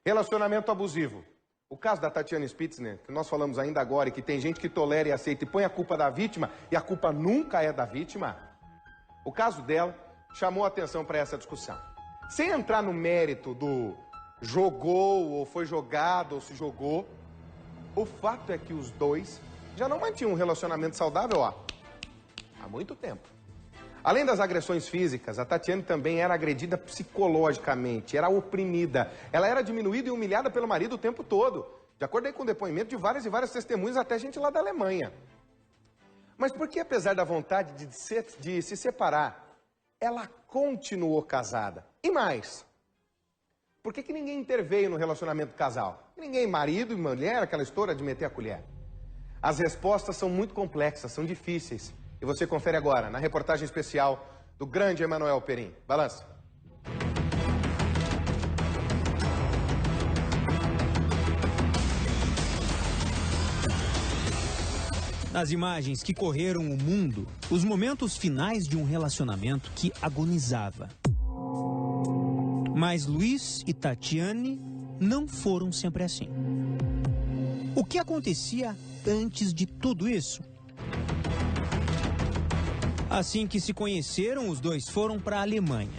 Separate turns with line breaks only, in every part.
Relacionamento abusivo. O caso da Tatiane Spitzner, que nós falamos ainda agora, e que tem gente que tolera e aceita e põe a culpa da vítima, e a culpa nunca é da vítima, o caso dela chamou a atenção para essa discussão. Sem entrar no mérito do jogou, ou foi jogado, ou se jogou, o fato é que os dois já não mantinham um relacionamento saudável há muito tempo. Além das agressões físicas, a Tatiane também era agredida psicologicamente, era oprimida. Ela era diminuída e humilhada pelo marido o tempo todo. De acordo aí com o depoimento de várias e várias testemunhas, até gente lá da Alemanha. Mas por que, apesar da vontade de se separar, ela continuou casada? E mais, por que ninguém interveio no relacionamento do casal? Ninguém, marido e mulher, aquela história de meter a colher. As respostas são muito complexas, são difíceis. E você confere agora, na reportagem especial do grande Emanuel Perim. Balança.
Nas imagens que correram o mundo, os momentos finais de um relacionamento que agonizava. Mas Luiz e Tatiane não foram sempre assim. O que acontecia antes de tudo isso? Assim que se conheceram, os dois foram para a Alemanha.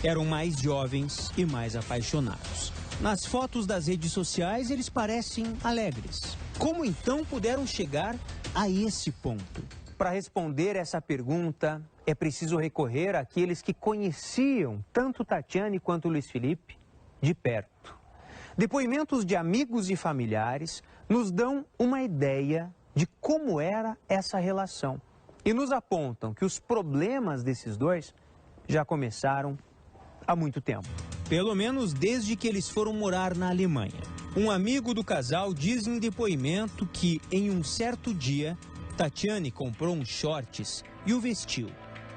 Eram mais jovens e mais apaixonados. Nas fotos das redes sociais, eles parecem alegres. Como então puderam chegar a esse ponto? Para responder essa pergunta, é preciso recorrer àqueles que conheciam tanto Tatiane quanto Luiz Felipe de perto. Depoimentos de amigos e familiares nos dão uma ideia de como era essa relação. E nos apontam que os problemas desses dois já começaram há muito tempo. Pelo menos desde que eles foram morar na Alemanha. Um amigo do casal diz em depoimento que, em um certo dia, Tatiane comprou uns shorts e o vestiu.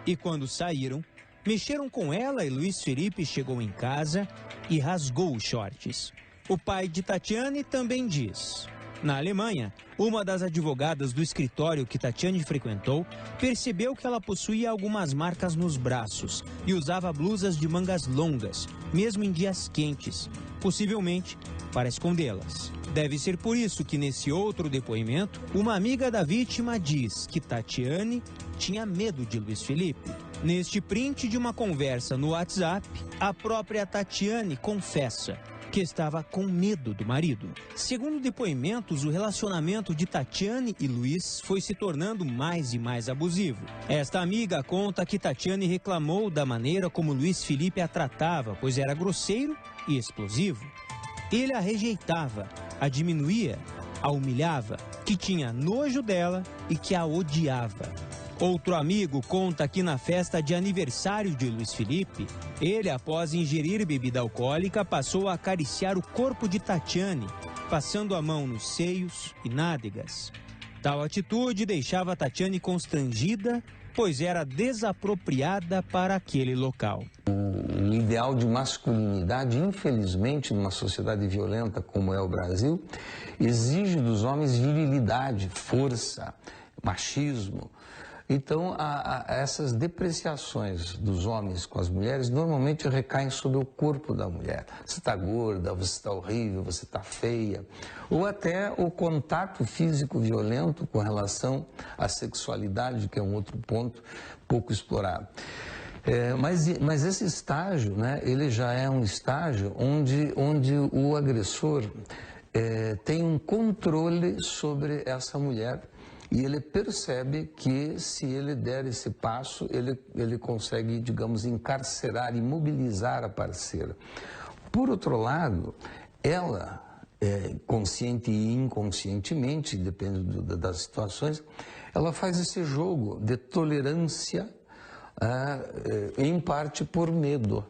E quando saíram, mexeram com ela e Luiz Felipe chegou em casa e rasgou os shorts. O pai de Tatiane também diz: na Alemanha, uma das advogadas do escritório que Tatiane frequentou percebeu que ela possuía algumas marcas nos braços e usava blusas de mangas longas, mesmo em dias quentes, possivelmente para escondê-las. Deve ser por isso que, nesse outro depoimento, uma amiga da vítima diz que Tatiane tinha medo de Luiz Felipe. Neste print de uma conversa no WhatsApp, a própria Tatiane confessa que estava com medo do marido. Segundo depoimentos, o relacionamento de Tatiane e Luiz foi se tornando mais e mais abusivo. Esta amiga conta que Tatiane reclamou da maneira como Luiz Felipe a tratava, pois era grosseiro e explosivo. Ele a rejeitava, a diminuía, a humilhava, que tinha nojo dela e que a odiava. Outro amigo conta que na festa de aniversário de Luiz Felipe, ele, após ingerir bebida alcoólica, passou a acariciar o corpo de Tatiane, passando a mão nos seios e nádegas. Tal atitude deixava Tatiane constrangida, pois era desapropriada para aquele local.
O ideal de masculinidade, infelizmente, numa sociedade violenta como é o Brasil, exige dos homens virilidade, força, machismo. Então, essas depreciações dos homens com as mulheres normalmente recaem sobre o corpo da mulher. Você está gorda, você está horrível, você está feia. Ou até o contato físico violento com relação à sexualidade, que é um outro ponto pouco explorado. Mas esse estágio, né, ele já é um estágio onde o agressor tem um controle sobre essa mulher. E ele percebe que, se ele der esse passo, ele consegue, digamos, encarcerar, imobilizar a parceira. Por outro lado, ela, consciente e inconscientemente, depende das situações, ela faz esse jogo de tolerância, em parte por medo.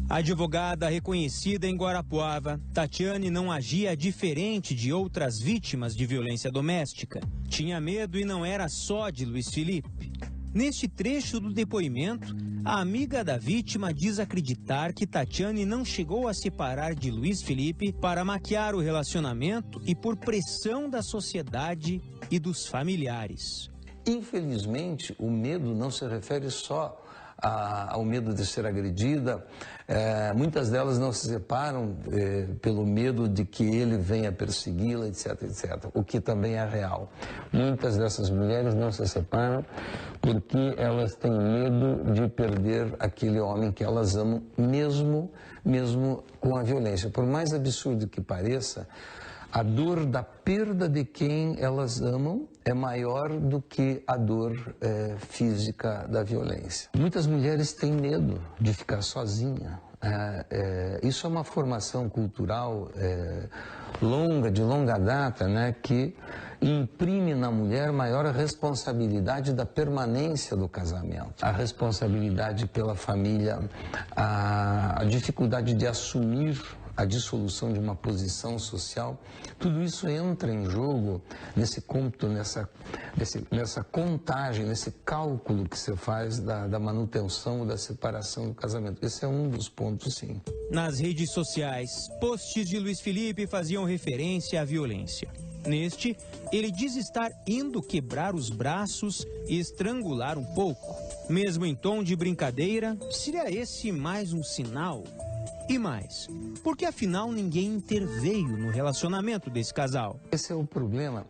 Advogada reconhecida em Guarapuava, Tatiane não agia diferente de outras vítimas de violência doméstica. Tinha medo e não era só de Luiz Felipe. Neste trecho do depoimento, a amiga da vítima diz acreditar que Tatiane não chegou a separar de Luiz Felipe para maquiar o relacionamento e por pressão da sociedade e dos familiares.
Infelizmente, o medo não se refere só ao medo de ser agredida. Muitas delas não se separam pelo medo de que ele venha persegui-la, etc, etc. O que também é real. Muitas dessas mulheres não se separam porque elas têm medo de perder aquele homem que elas amam, mesmo com a violência. Por mais absurdo que pareça, a dor da perda de quem elas amam é maior do que a dor física da violência. Muitas mulheres têm medo de ficar sozinha. Isso é uma formação cultural de longa data, né, que imprime na mulher maior responsabilidade da permanência do casamento. A responsabilidade pela família, a dificuldade de assumir a dissolução de uma posição social, tudo isso entra em jogo nesse cômputo, nessa contagem, nesse cálculo que se faz da manutenção ou da separação do casamento. Esse é um dos pontos, sim.
Nas redes sociais, posts de Luiz Felipe faziam referência à violência. Neste, ele diz estar indo quebrar os braços e estrangular um pouco. Mesmo em tom de brincadeira, seria esse mais um sinal? E mais, porque afinal ninguém interveio no relacionamento desse casal.
Esse é o problema,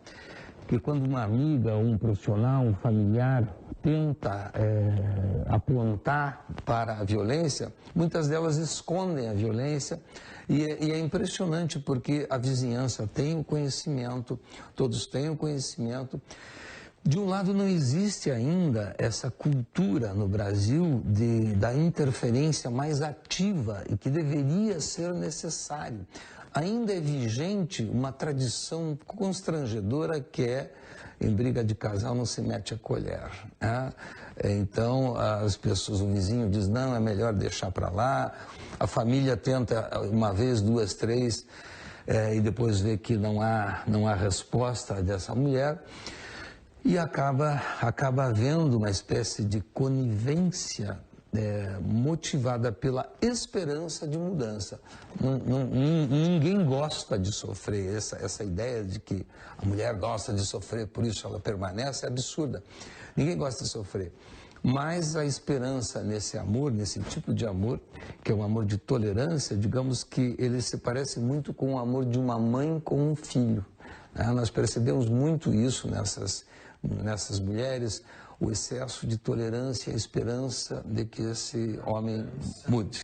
que quando uma amiga, um profissional, um familiar tenta apontar para a violência, muitas delas escondem a violência e é impressionante porque a vizinhança tem o conhecimento, todos têm o conhecimento. De um lado, não existe ainda essa cultura no Brasil da interferência mais ativa e que deveria ser necessário. Ainda é vigente uma tradição constrangedora que é, em briga de casal não se mete a colher. Né? Então, as pessoas, o vizinho diz, não, é melhor deixar para lá. A família tenta uma vez, duas, três, e depois vê que não há resposta dessa mulher. E acaba havendo uma espécie de conivência motivada pela esperança de mudança. Ninguém gosta de sofrer. Essa ideia de que a mulher gosta de sofrer, por isso ela permanece, é absurda. Ninguém gosta de sofrer. Mas a esperança nesse amor, nesse tipo de amor, que é um amor de tolerância, digamos que ele se parece muito com o amor de uma mãe com um filho. Nós percebemos muito isso nessas mulheres, o excesso de tolerância e a esperança de que esse homem mude.